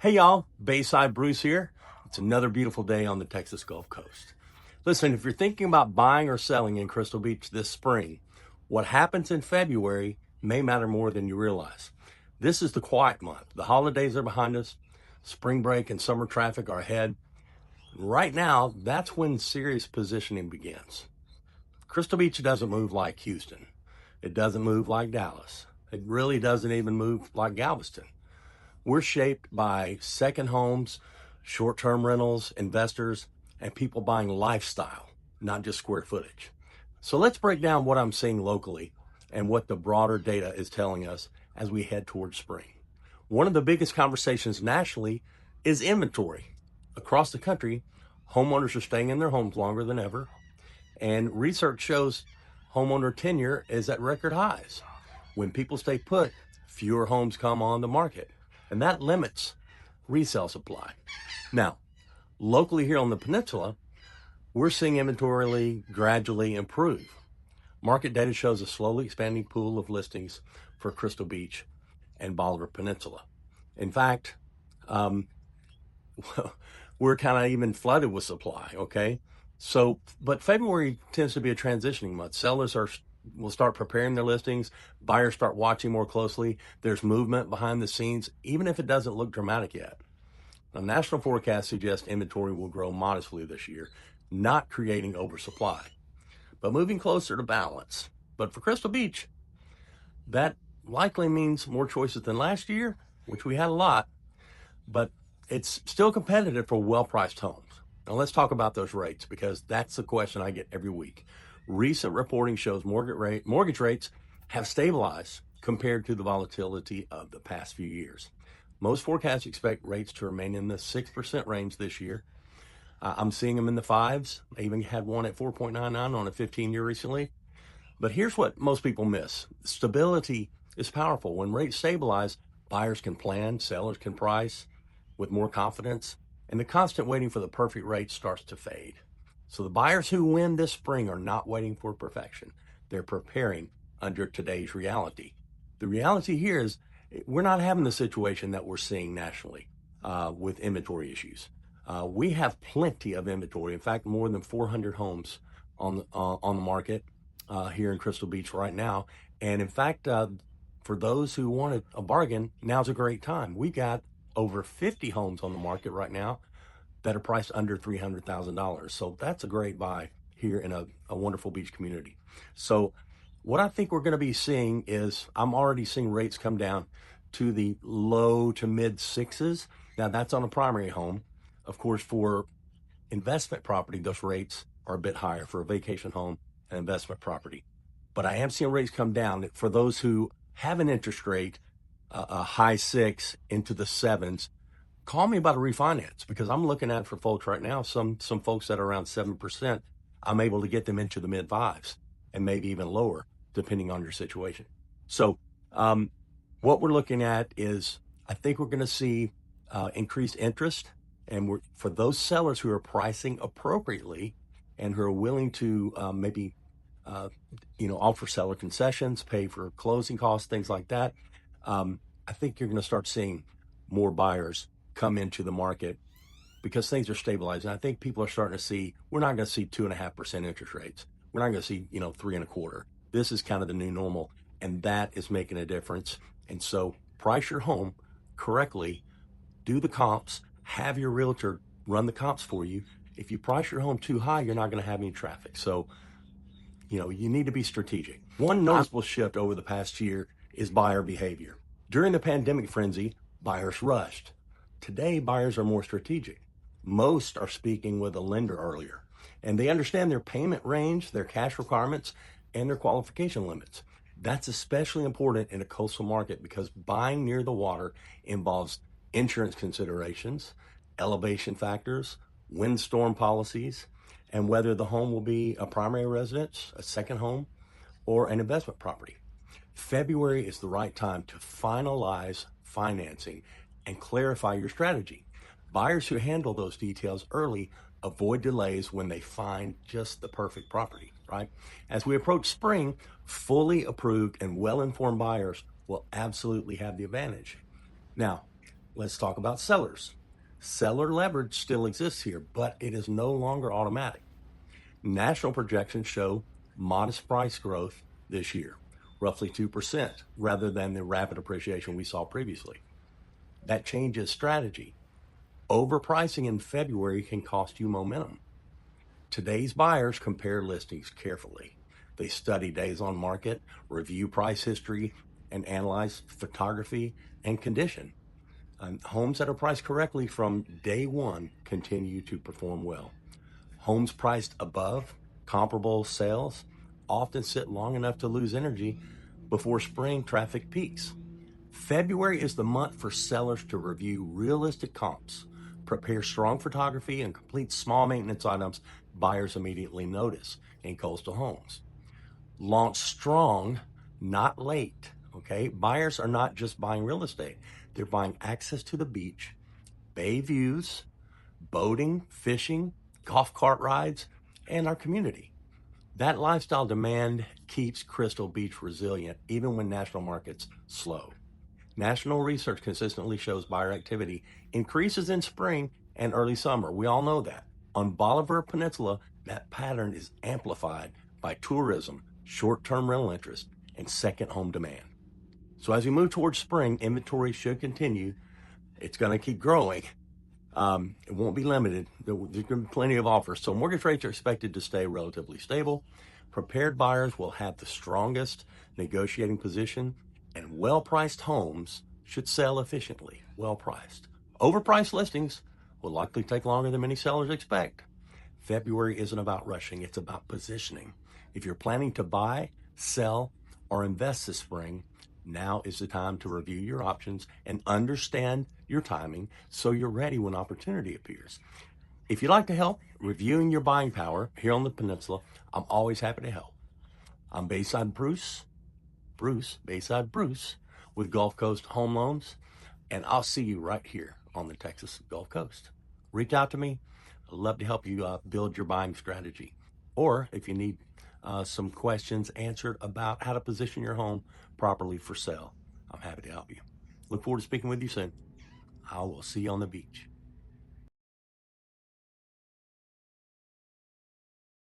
Hey y'all, Bayside Bruce here. It's another beautiful day on the Texas Gulf Coast. Listen, if you're thinking about buying or selling in Crystal Beach this spring, what happens in February may matter more than you realize. This is the quiet month. The holidays are behind us. Spring break and summer traffic are ahead. Right now, that's when serious positioning begins. Crystal Beach doesn't move like Houston. It doesn't move like Dallas. It really doesn't even move like Galveston. We're shaped by second homes, short-term rentals, investors, and people buying lifestyle, not just square footage. So let's break down what I'm seeing locally and what the broader data is telling us as we head towards spring. One of the biggest conversations nationally is inventory. Across the country, homeowners are staying in their homes longer than ever, and research shows homeowner tenure is at record highs. When people stay put, fewer homes come on the market, and that limits resale supply. Now, locally here on the Peninsula, we're seeing inventory gradually improve. Market data shows a slowly expanding pool of listings for Crystal Beach and Bolivar Peninsula. In fact, we're kind of even flooded with supply, okay? But February tends to be a transitioning month. Sellers will start preparing their listings. Buyers start watching more closely. There's movement behind the scenes, even if it doesn't look dramatic yet. Now, national forecasts suggest inventory will grow modestly this year, not creating oversupply, but moving closer to balance. But for Crystal Beach, that likely means more choices than last year, which we had a lot, but it's still competitive for well-priced homes. Now let's talk about those rates, because that's the question I get every week. Recent reporting shows mortgage rates have stabilized compared to the volatility of the past few years. Most forecasts expect rates to remain in the 6% range this year. I'm seeing them in the fives. I even had one at 4.99 on a 15-year recently. But here's what most people miss. Stability is powerful. When rates stabilize, buyers can plan, sellers can price with more confidence, and the constant waiting for the perfect rate starts to fade. So the buyers who win this spring are not waiting for perfection. They're preparing under today's reality. The reality here is we're not having the situation that we're seeing nationally with inventory issues. We have plenty of inventory. In fact, more than 400 homes on the market here in Crystal Beach right now. And in fact, for those who wanted a bargain, now's a great time. We got over 50 homes on the market right now that are priced under $300,000. So that's a great buy here in a wonderful beach community. So what I think we're going to be seeing is I'm already seeing rates come down to the low to mid sixes. Now that's on a primary home. Of course, for investment property, those rates are a bit higher for a vacation home and investment property. But I am seeing rates come down for those who have an interest rate, a high six into the sevens. Call me about a refinance, because I'm looking at for folks right now, some folks that are around 7%, I'm able to get them into the mid fives and maybe even lower, depending on your situation. So what we're looking at is, I think we're going to see increased interest, and for those sellers who are pricing appropriately and who are willing to maybe offer seller concessions, pay for closing costs, things like that. I think you're going to start seeing more buyers come into the market because things are stabilizing. I think people are starting to see, we're not going to see 2.5% interest rates. We're not going to see, 3.25. This is kind of the new normal, and that is making a difference. And so price your home correctly, do the comps, have your realtor run the comps for you. If you price your home too high, you're not going to have any traffic. So, you need to be strategic. One noticeable shift over the past year is buyer behavior. During the pandemic frenzy, buyers rushed. Today, buyers are more strategic. Most are speaking with a lender earlier, and they understand their payment range, their cash requirements, and their qualification limits. That's especially important in a coastal market because buying near the water involves insurance considerations, elevation factors, windstorm policies, and whether the home will be a primary residence, a second home, or an investment property. February is the right time to finalize financing and clarify your strategy. Buyers who handle those details early avoid delays when they find just the perfect property, right? As we approach spring, fully approved and well-informed buyers will absolutely have the advantage. Now, let's talk about sellers. Seller leverage still exists here, but it is no longer automatic. National projections show modest price growth this year, roughly 2%, rather than the rapid appreciation we saw previously. That changes strategy. Overpricing in February can cost you momentum. Today's buyers compare listings carefully. They study days on market, review price history, and analyze photography and condition. Homes that are priced correctly from day one continue to perform well. Homes priced above comparable sales often sit long enough to lose energy before spring traffic peaks. February is the month for sellers to review realistic comps, prepare strong photography, and complete small maintenance items buyers immediately notice in coastal homes. Launch strong, not late. Okay, buyers are not just buying real estate, they're buying access to the beach, bay views, boating, fishing, golf cart rides, and our community. That lifestyle demand keeps Crystal Beach resilient even when national markets slow. National research consistently shows buyer activity increases in spring and early summer. We all know that. On Bolivar Peninsula, that pattern is amplified by tourism, short-term rental interest, and second home demand. So as we move towards spring, inventory should continue. It's going to keep growing. It won't be limited. There's going to be plenty of offers. So mortgage rates are expected to stay relatively stable. Prepared buyers will have the strongest negotiating position, and well-priced homes should sell efficiently. Well-priced. Overpriced listings will likely take longer than many sellers expect. February isn't about rushing. It's about positioning. If you're planning to buy, sell, or invest this spring, now is the time to review your options and understand your timing so you're ready when opportunity appears. If you'd like to help reviewing your buying power here on the Peninsula, I'm always happy to help. I'm Bayside Bruce, Bayside Bruce with Gulf Coast Home Loans, and I'll see you right here on the Texas Gulf Coast. Reach out to me. I'd love to help you build your buying strategy. Or if you need some questions answered about how to position your home properly for sale, I'm happy to help you. Look forward to speaking with you soon. I will see you on the beach.